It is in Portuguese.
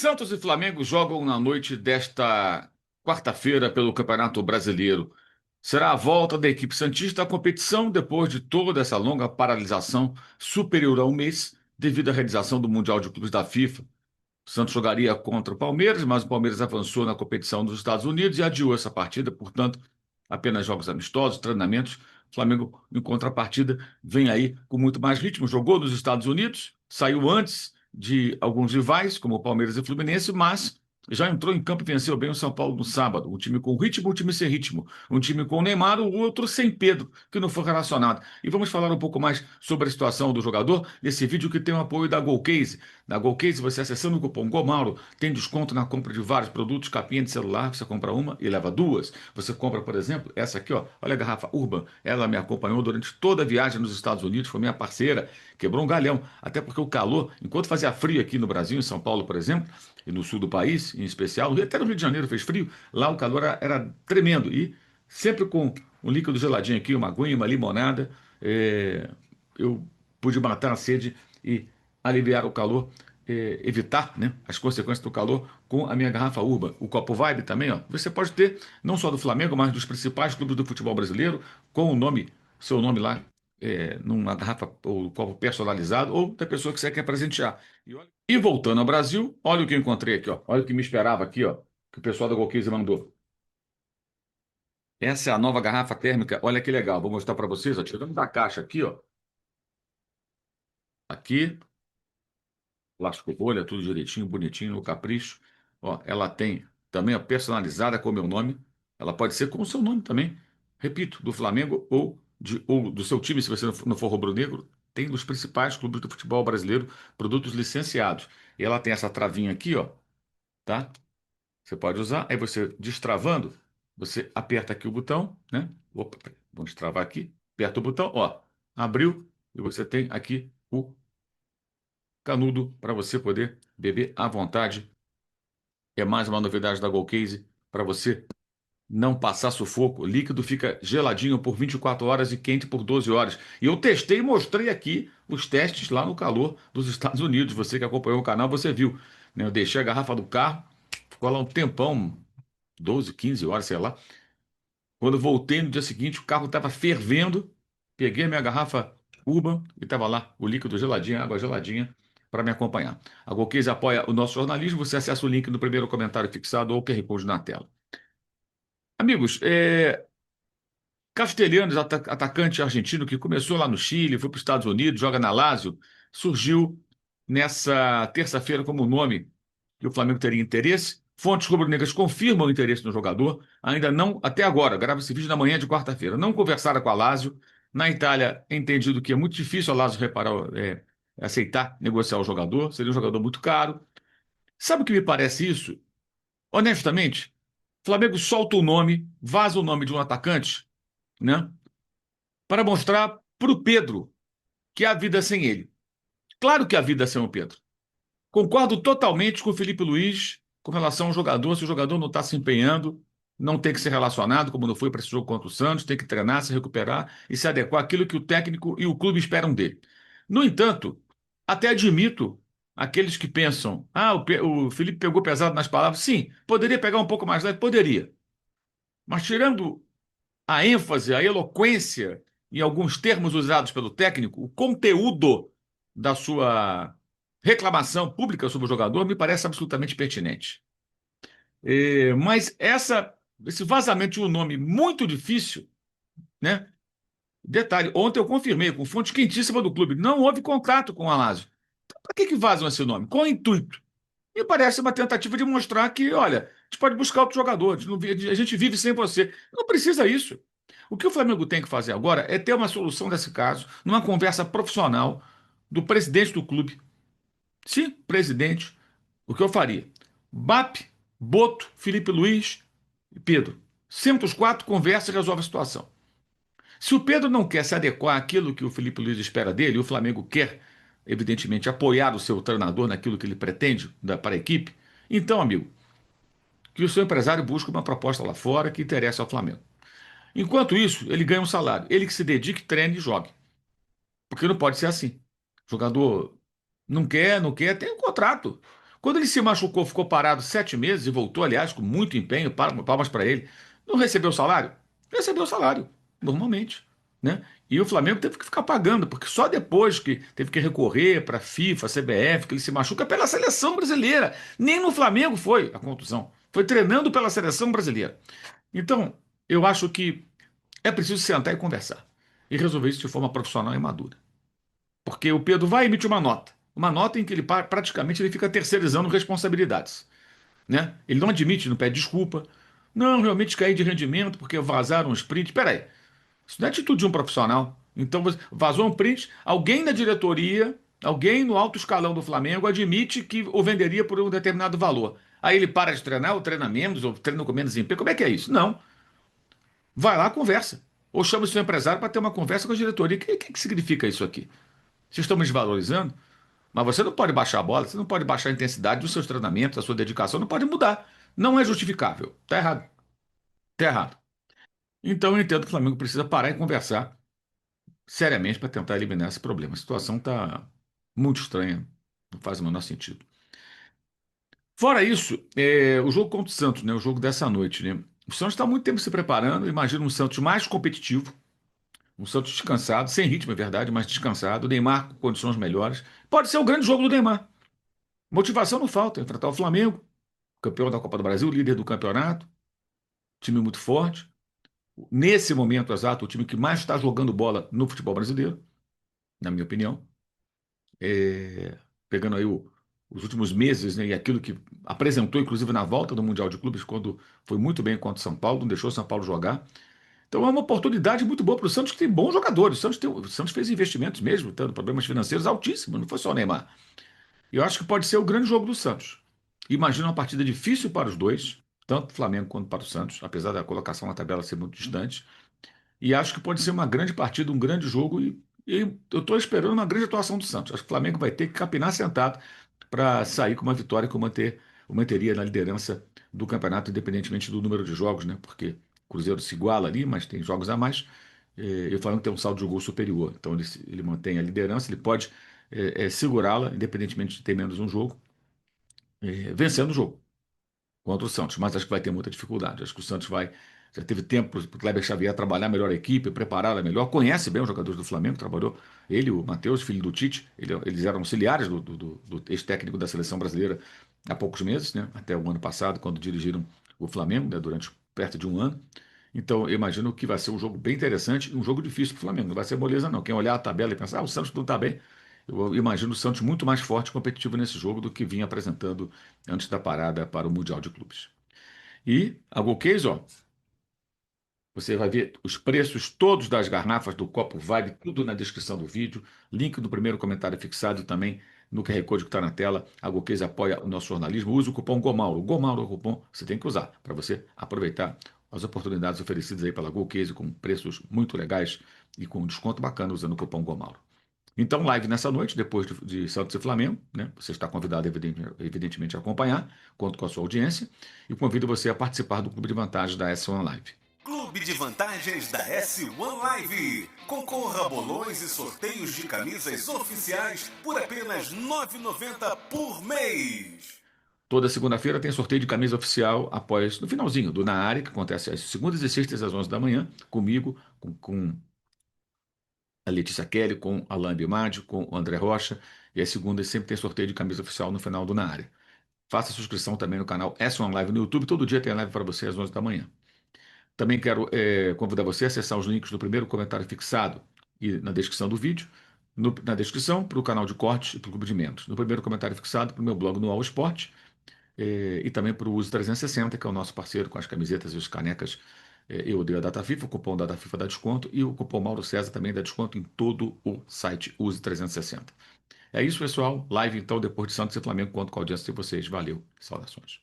Santos e Flamengo jogam na noite desta quarta-feira pelo Campeonato Brasileiro. Será a volta da equipe santista à competição depois de toda essa longa paralisação superior a um mês devido à realização do Mundial de Clubes da FIFA. O Santos jogaria contra o Palmeiras, mas o Palmeiras avançou na competição dos Estados Unidos e adiou essa partida, portanto, apenas jogos amistosos, treinamentos. O Flamengo, em contrapartida, vem aí com muito mais ritmo. Jogou nos Estados Unidos, saiu antes de alguns rivais, como o Palmeiras e o Fluminense, mas já entrou em campo e venceu bem o São Paulo no sábado. Um time com ritmo, um time sem ritmo. Um time com o Neymar, o outro sem Pedro, que não foi relacionado. E vamos falar um pouco mais sobre a situação do jogador nesse vídeo que tem o apoio da Golcase. Na Golcase, você acessando o cupom GOMAURO, tem desconto na compra de vários produtos, capinha de celular, você compra uma e leva duas. Você compra, por exemplo, essa aqui, ó, olha a garrafa Urban. Ela me acompanhou durante toda a viagem nos Estados Unidos, foi minha parceira, quebrou um galhão. Até porque o calor, enquanto fazia frio aqui no Brasil, em São Paulo, por exemplo, e no sul do país, em especial, até no Rio de Janeiro fez frio, lá o calor era tremendo. E sempre com um líquido geladinho aqui, uma aguinha, uma limonada, eu pude matar a sede e aliviar o calor, evitar, né, as consequências do calor com a minha garrafa Urban. O Copo Vibe também, ó, você pode ter não só do Flamengo, mas dos principais clubes do futebol brasileiro, com o nome, seu nome lá, numa garrafa ou copo personalizado, ou da pessoa que você quer presentear. E voltando ao Brasil, olha o que eu encontrei aqui, ó. Olha o que me esperava aqui, ó, que o pessoal da Golcase mandou. Essa é a nova garrafa térmica. Olha que legal. Vou mostrar para vocês, ó, tirando da caixa aqui, ó. Aqui, plástico bolha, tudo direitinho, bonitinho, no capricho. Ó, ela tem também a personalizada com o meu nome. Ela pode ser com o seu nome também. Repito, do Flamengo ou do seu time, se você não for rubro-negro, tem dos principais clubes do futebol brasileiro, produtos licenciados. E ela tem essa travinha aqui, ó, tá? Você pode usar. Aí você destravando, você aperta aqui o botão, né? Opa, vamos destravar aqui. Aperta o botão, ó, abriu e você tem aqui o canudo para você poder beber à vontade. É mais uma novidade da Golcase para você não passar sufoco. O líquido fica geladinho por 24 horas e quente por 12 horas. E eu testei e mostrei aqui os testes lá no calor dos Estados Unidos. Você que acompanhou o canal, você viu, né? Eu deixei a garrafa do carro, ficou lá um tempão, 12, 15 horas, sei lá. Quando eu voltei no dia seguinte, o carro estava fervendo. Peguei a minha garrafa Urban e estava lá o líquido geladinho, a água geladinha, para me acompanhar. A Golcase apoia o nosso jornalismo. Você acessa o link no primeiro comentário fixado ou o QR Code na tela. Amigos, Castelhanos, atacante argentino que começou lá no Chile, foi para os Estados Unidos, joga na Lazio, surgiu nessa terça-feira como nome que o Flamengo teria interesse. Fontes rubro-negras confirmam o interesse no jogador. Ainda não, até agora, grava esse vídeo na manhã de quarta-feira. Não conversaram com a Lazio. Na Itália, é entendido que é muito difícil a Lazio aceitar negociar o jogador. Seria um jogador muito caro. Sabe o que me parece isso? Honestamente, o Flamengo solta o nome, vaza o nome de um atacante, né? Para mostrar para o Pedro que há vida sem ele. Claro que há vida sem o Pedro. Concordo totalmente com o Felipe Luiz com relação ao jogador. Se o jogador não está se empenhando, não tem que ser relacionado, como não foi para esse jogo contra o Santos, tem que treinar, se recuperar e se adequar àquilo que o técnico e o clube esperam dele. No entanto, até admito aqueles que pensam: ah, o Felipe pegou pesado nas palavras. Sim, poderia pegar um pouco mais leve? Poderia. Mas tirando a ênfase, a eloquência em alguns termos usados pelo técnico, o conteúdo da sua reclamação pública sobre o jogador me parece absolutamente pertinente. Mas esse vazamento de um nome muito difícil, né? Detalhe, ontem eu confirmei com fonte quentíssima do clube, não houve contato com o Alásio. Então, para que vazam esse nome? Qual o intuito? Me parece uma tentativa de mostrar que, olha, a gente pode buscar outro jogador, a gente vive sem você. Não precisa isso. O que o Flamengo tem que fazer agora é ter uma solução desse caso, numa conversa profissional do presidente do clube. Sim, presidente, o que eu faria? BAP, Boto, Felipe Luiz e Pedro. Sempre os quatro conversa e resolve a situação. Se o Pedro não quer se adequar àquilo que o Felipe Luiz espera dele, e o Flamengo quer, evidentemente, apoiar o seu treinador naquilo que ele pretende para a equipe, então, amigo, que o seu empresário busque uma proposta lá fora que interesse ao Flamengo. Enquanto isso, ele ganha um salário. Ele que se dedique, treine e jogue. Porque não pode ser assim. O jogador não quer, tem um contrato. Quando ele se machucou, ficou parado 7 meses e voltou, aliás, com muito empenho, palmas para ele. Não recebeu salário? Recebeu salário, normalmente, né? E o Flamengo teve que ficar pagando, porque só depois que teve que recorrer para a FIFA, CBF, que ele se machuca pela seleção brasileira. Nem no Flamengo foi a contusão. Foi treinando pela seleção brasileira. Então, eu acho que é preciso sentar e conversar. E resolver isso de forma profissional e madura. Porque o Pedro vai emitir uma nota em que ele praticamente ele fica terceirizando responsabilidades, né? Ele não admite, não pede desculpa. Não, realmente caí de rendimento porque vazaram uns prints. Peraí, isso não é atitude de um profissional. Então, vazou um print, alguém da diretoria, alguém no alto escalão do Flamengo admite que o venderia por um determinado valor. Aí ele para de treinar, ou treina menos, ou treina com menos empenho. Como é que é isso? Não. Vai lá, conversa. Ou chama o seu empresário para ter uma conversa com a diretoria. O que significa isso aqui? Vocês estão me desvalorizando? Mas você não pode baixar a bola, você não pode baixar a intensidade dos seus treinamentos, a sua dedicação, não pode mudar. Não é justificável. Está errado. Está errado. Então eu entendo que o Flamengo precisa parar e conversar seriamente para tentar eliminar esse problema. A situação está muito estranha, não faz o menor sentido. Fora isso, o jogo contra o Santos, né, o jogo dessa noite, né? O Santos está há muito tempo se preparando. Imagina um Santos mais competitivo, um Santos descansado, sem ritmo, é verdade, mas descansado. O Neymar com condições melhores. Pode ser o grande jogo do Neymar. Motivação não falta, enfrentar o Flamengo, campeão da Copa do Brasil, líder do campeonato, time muito forte. Nesse momento exato, o time que mais está jogando bola no futebol brasileiro, na minha opinião. É, pegando aí os últimos meses, né, e aquilo que apresentou, inclusive na volta do Mundial de Clubes, quando foi muito bem contra o São Paulo, não deixou o São Paulo jogar. Então é uma oportunidade muito boa para o Santos, que tem bons jogadores. O Santos fez investimentos mesmo, tendo problemas financeiros altíssimos, não foi só o Neymar. E eu acho que pode ser o grande jogo do Santos. Imagino uma partida difícil para os dois, tanto para o Flamengo quanto para o Santos, apesar da colocação na tabela ser muito distante. E acho que pode ser uma grande partida, um grande jogo. E eu estou esperando uma grande atuação do Santos. Acho que o Flamengo vai ter que capinar sentado para sair com uma vitória que eu manteria na liderança do campeonato, independentemente do número de jogos, né? Porque o Cruzeiro se iguala ali, mas tem jogos a mais. E o Flamengo tem um saldo de gol superior. Então ele mantém a liderança, ele pode segurá-la, independentemente de ter menos um jogo, vencendo o jogo contra o Santos, mas acho que vai ter muita dificuldade. Acho que o Santos vai. Já teve tempo para o Kleber Xavier trabalhar melhor a equipe, prepará-la melhor, conhece bem os jogadores do Flamengo, trabalhou. Ele, o Matheus, filho do Tite, eles eram auxiliares do ex-técnico da seleção brasileira há poucos meses, né? Até o ano passado, quando dirigiram o Flamengo, né? Durante perto de um ano. Então, eu imagino que vai ser um jogo bem interessante e um jogo difícil para o Flamengo. Não vai ser moleza, não. Quem olhar a tabela e pensar, o Santos não está bem. Eu imagino o Santos muito mais forte e competitivo nesse jogo do que vinha apresentando antes da parada para o Mundial de Clubes. E a Golcase, ó, você vai ver os preços todos das garrafas do Copo Vibe, tudo na descrição do vídeo. Link no primeiro comentário fixado também no QR Code que está na tela. A Golcase apoia o nosso jornalismo. Use o cupom GOMAURO. O GOMAURO é o cupom que você tem que usar para você aproveitar as oportunidades oferecidas aí pela Golcase com preços muito legais e com desconto bacana usando o cupom GOMAURO. Então, live nessa noite, depois de Santos e Flamengo, né? Você está convidado, evidentemente, a acompanhar, conto com a sua audiência, e convido você a participar do Clube de Vantagens da S1 Live. Clube de Vantagens da S1 Live. Concorra a bolões e sorteios de camisas oficiais por apenas R$ 9,90 por mês. Toda segunda-feira tem sorteio de camisa oficial após, no finalzinho, do Na Área, que acontece às segundas e sextas às 11 da manhã, comigo, com a Letícia Kelly, com a Alain Bimardi, com o André Rocha, e às segundas sempre tem sorteio de camisa oficial no final do Na Área. Faça a subscrição também no canal S1 Live no YouTube, todo dia tem live para você às 11 da manhã. Também quero convidar você a acessar os links do primeiro comentário fixado e na descrição do vídeo, na descrição para o canal de cortes e para o clube de membros. No primeiro comentário fixado para o meu blog no All Sport e também para o Uso 360, que é o nosso parceiro com as camisetas e as canecas. Eu odeio a Data FIFA, o cupom da Data FIFA dá desconto e o cupom Mauro César também dá desconto em todo o site Use 360. É isso, pessoal. Live então depois de Santos e Flamengo. Conto com a audiência de vocês. Valeu. Saudações.